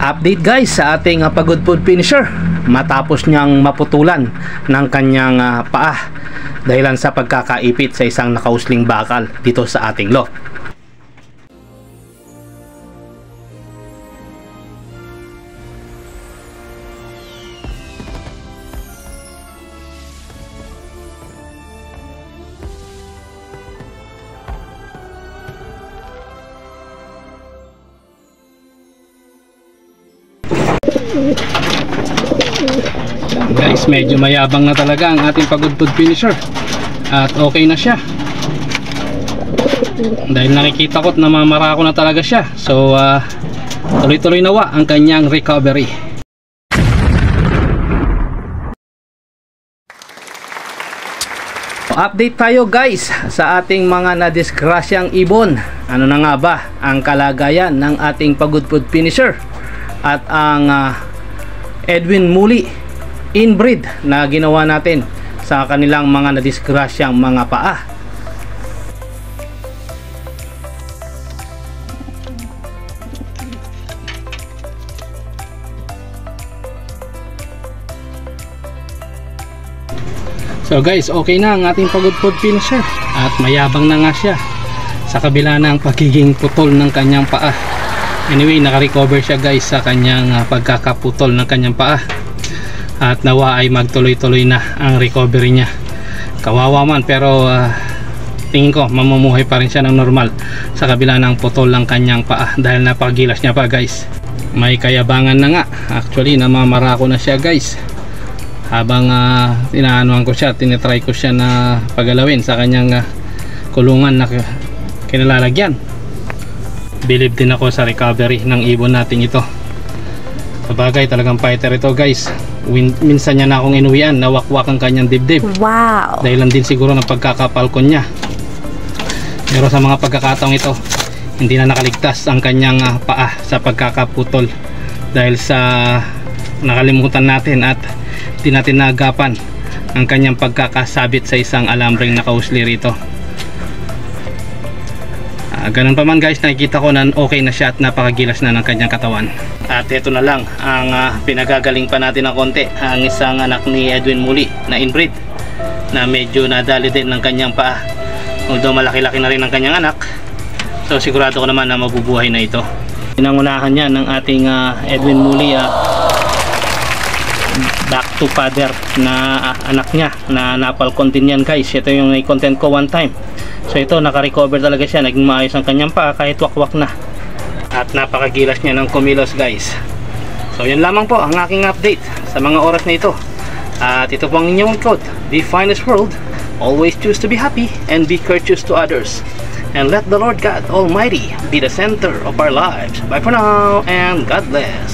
Update guys sa ating pagod food finisher matapos niyang maputulan ng kanyang paa dahilan sa pagkakaipit sa isang nakausling bakal dito sa ating loft. Guys, medyo mayabang na talaga ang ating pagod food finisher at okay na siya dahil nakikita ko at namamarako na talaga siya. So tuloy-tuloy nawa ang kanyang recovery. Update tayo guys sa ating mga nadisgrasyang ibon. Ano na nga ba ang kalagayan ng ating pagod food finisher at ang Edwin Muli inbreed na ginawa natin sa kanilang mga nadisgrasyang mga paa. So guys, okay na ang ating pagod food finisher at mayabang na nga siya sa kabila ng pagiging putol ng kanyang paa. Anyway, naka-recover siya guys sa kanyang pagkakaputol ng kanyang paa at nawa ay magtuloy-tuloy na ang recovery niya. Kawawa man pero tingin ko mamumuhay pa rin siya ng normal sa kabila ng putol ng kanyang paa dahil napagilas niya pa guys. May kayabangan na nga, actually namamarako na siya guys habang tinaanuan ko siya, tinitry ko siya na pagalawin sa kanyang kulungan na kinalalagyan. Believe din ako sa recovery ng ibon natin ito. Sabagay, talagang fighter ito guys. Minsan niya na akong inuwian, nawakwak ang kanyang dibdib. Wow! Dahilan din siguro ng pagkakapalkon niya. Pero sa mga pagkakataong ito, hindi na nakaligtas ang kanyang paa sa pagkakaputol dahil sa nakalimutan natin at di natin naagapan ang kanyang pagkakasabit sa isang alambreng nakausli rito. Ganun pa man guys, nakikita ko na okay na siya at napakagilas na ng kanyang katawan. At ito na lang ang pinagagaling pa natin ng konti, ang isang anak ni Edwin Muli na inbreed na medyo nadali din ng kanyang paa. Although malaki-laki na rin ang kanyang anak, so sigurado ko naman na mabubuhay na ito. Pinangunahan niya ng ating Edwin Muli back to father na anak niya na napalkon din yan guys. Ito yung content ko one time. So ito, naka-recover talaga siya, naging maayos ang kanyang paa kahit wakwak na at napakagilas niya ng kumilos guys. So yan lamang po ang aking update sa mga oras na ito. At ito po ang inyong quote: "The finest world, always choose to be happy and be courteous to others, and let the Lord God Almighty be the center of our lives." Bye for now and God bless.